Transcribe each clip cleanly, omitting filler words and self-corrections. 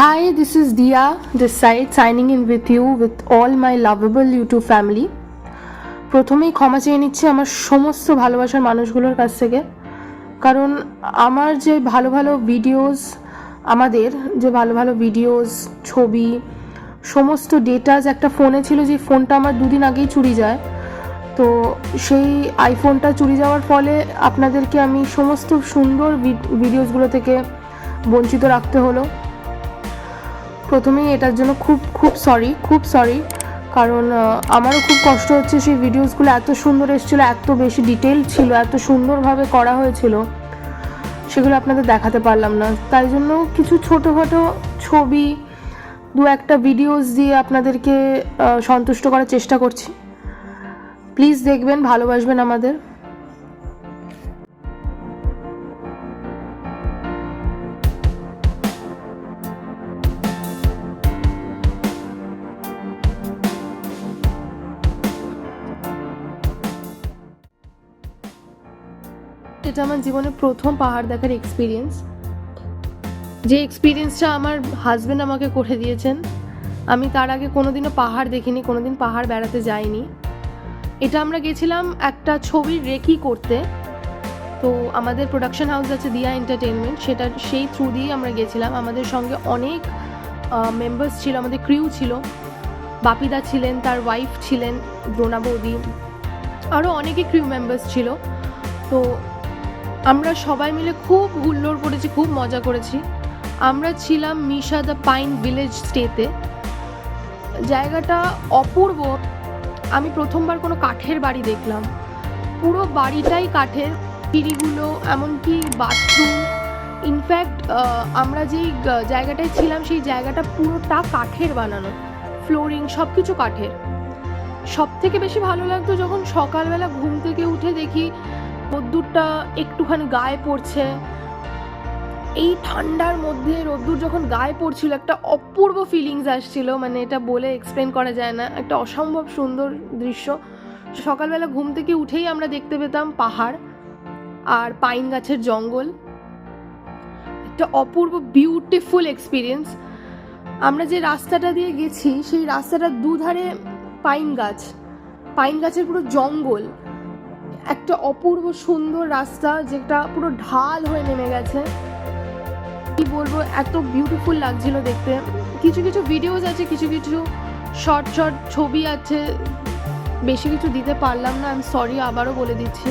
Hi, this is Dia, this side, signing in with you with all my lovable YouTube family. প্রথমেই ক্ষমা চেয়ে নিচ্ছি আমার সমস্ত ভালোবাসার মানুষগুলোর কাছ থেকে, কারণ আমার যে ভালো ভালো ভিডিওস, ছবি, সমস্ত ডেটাস একটা ফোনে ছিল, যে ফোনটা আমার দুদিন আগেই চুরি যায়। তো সেই আইফোনটা চুরি যাওয়ার ফলে আপনাদেরকে আমি সমস্ত সুন্দর ভিডিওসগুলো থেকে বঞ্চিত রাখতে হলো। প্রথমেই এটার জন্য খুব সরি, কারণ আমারও খুব কষ্ট হচ্ছে। সেই ভিডিওসগুলো এত সুন্দর এসেছিলো, এত বেশি ডিটেল ছিল, এত সুন্দরভাবে করা হয়েছিল, সেগুলো আপনাদের দেখাতে পারলাম না। তাই জন্য কিছু ছোটোখাটো ছবি, দু একটা ভিডিওস দিয়ে আপনাদেরকে সন্তুষ্ট করার চেষ্টা করছি। প্লিজ দেখবেন, ভালোবাসবেন আমাদের। এটা আমার জীবনে প্রথম পাহাড় দেখার এক্সপিরিয়েন্স, যে এক্সপিরিয়েন্সটা আমার হাজব্যান্ড আমাকে করে দিয়েছেন। আমি তার আগে কোনোদিনও পাহাড় দেখিনি, কোনোদিন পাহাড় বেড়াতে যাইনি। এটা আমরা গেছিলাম একটা ছবির রেকি করতে। তো আমাদের প্রোডাকশন হাউস আছে দিয়া এন্টারটেনমেন্ট, সেই থ্রু দিয়েই আমরা গেছিলাম। আমাদের সঙ্গে অনেক মেম্বার্স ছিল, আমাদের ক্রিউ ছিল। বাপিদা ছিলেন, তার ওয়াইফ ছিলেন দ্রোণা বৌদি, আরও অনেকে ক্রিউ মেম্বার্স ছিল। তো আমরা সবাই মিলে খুব হুল্লোড় করেছি, খুব মজা করেছি। আমরা ছিলাম মিশা দ্য পাইন ভিলেজ স্টেতে। জায়গাটা অপূর্ব। আমি প্রথমবার কোনো কাঠের বাড়ি দেখলাম, পুরো বাড়িটাই কাঠের, সিঁড়িগুলো, এমনকি বাথরুম। ইনফ্যাক্ট আমরা যেই জায়গাটায় ছিলাম সেই জায়গাটা পুরোটা কাঠের বানানো, ফ্লোরিং সব কিছু কাঠের। সব থেকে বেশি ভালো লাগতো যখন সকালবেলা ঘুম থেকে উঠে দেখি রোদ্দুরটা একটুখানি গায়ে পড়ছে। এই ঠান্ডার মধ্যে রোদ্দুর যখন গায়ে পড়ছিল, একটা অপূর্ব ফিলিংস আসছিল, মানে এটা বলে এক্সপ্লেন করা যায় না। একটা অসম্ভব সুন্দর দৃশ্য। সকালবেলা ঘুম থেকে উঠেই আমরা দেখতে পেতাম পাহাড় আর পাইন গাছের জঙ্গল। একটা অপূর্ব বিউটিফুল এক্সপিরিয়েন্স। আমরা যে রাস্তাটা দিয়ে গেছি সেই রাস্তাটার দুধারে পাইন গাছের পুরো জঙ্গল। একটা অপূর্ব সুন্দর রাস্তা, যেটা পুরো ঢাল হয়ে নেমে গেছে। কি বলবো, এত বিউটিফুল লাগছিল দেখতে। কিছু কিছু ভিডিওস আছে, কিছু কিছু শর্ট ছবি আছে, বেশি কিছু দিতে পারলাম না, আমি সরি, আবারও বলে দিচ্ছি।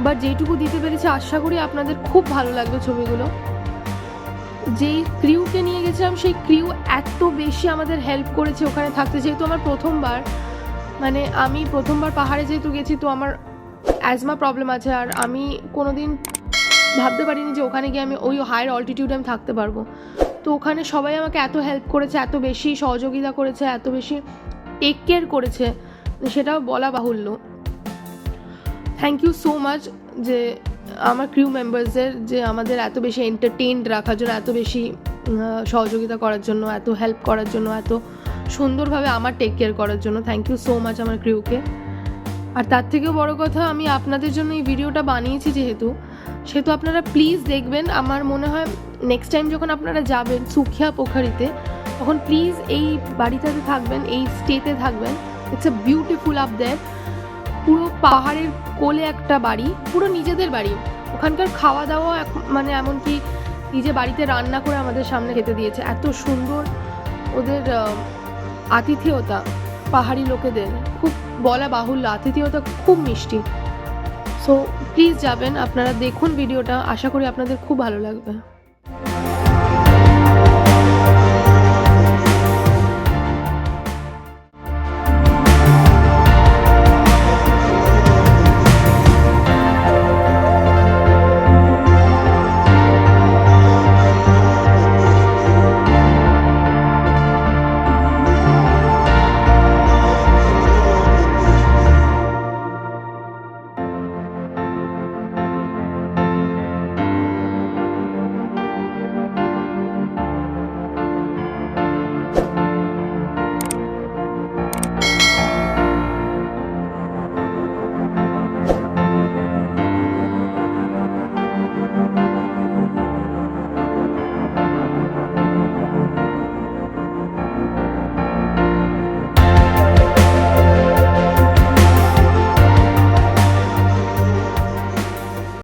বাট যেইটুকু দিতে পেরেছি আশা করি আপনাদের খুব ভালো লাগবে ছবিগুলো। যেই ক্রিউকে নিয়ে গেছিলাম সেই ক্রিউ এত বেশি আমাদের হেল্প করেছে ওখানে থাকতে। যেহেতু আমার আমি প্রথমবার পাহাড়ে যেহেতু গেছি, তো আমার অ্যাজমা প্রবলেম আছে, আর আমি কোনোদিন ভাবতে পারিনি যে ওখানে গিয়ে আমি ওই হায়ার অল্টিটিউডে আমি থাকতে পারবো। তো ওখানে সবাই আমাকে এত হেল্প করেছে, এত বেশি সহযোগিতা করেছে, এত বেশি টেক কেয়ার করেছে, সেটাও বলা বাহুল্য। থ্যাংক ইউ সো মাচ যে আমার ক্রিউ মেম্বার্সদের, যে আমাদের এত বেশি এন্টারটেইনড রাখার জন্য, এত বেশি সহযোগিতা করার জন্য, এত হেল্প করার জন্য, এত সুন্দরভাবে আমার টেক কেয়ার করার জন্য। থ্যাংক ইউ সো মাচ আমার ক্রিউকে। আর তার থেকেও বড় কথা, আমি আপনাদের জন্য এই ভিডিওটা বানিয়েছি যেহেতু আপনারা প্লিজ দেখবেন। আমার মনে হয় নেক্সট টাইম যখন আপনারা যাবেন সুখিয়া পোখারিতে, তখন প্লিজ এই বাড়িটাতে থাকবেন, এই স্টেতে থাকবেন। ইটস এ বিউটিফুল আপ দেয়ার। পুরো পাহাড়ের কোলে একটা বাড়ি, পুরো নিজেদের বাড়ি। ওখানকার খাওয়া দাওয়া এমনকি নিজে বাড়িতে রান্না করে আমাদের সামনে খেতে দিয়েছে। এত সুন্দর ওদের আতিথেয়তা, পাহাড়ি লোকেদের খুব বলা বাহুল্য, আতিথেয়তা খুব মিষ্টি। সো প্লিজ যাবেন, আপনারা দেখুন ভিডিওটা, আশা করি আপনাদের খুব ভালো লাগবে।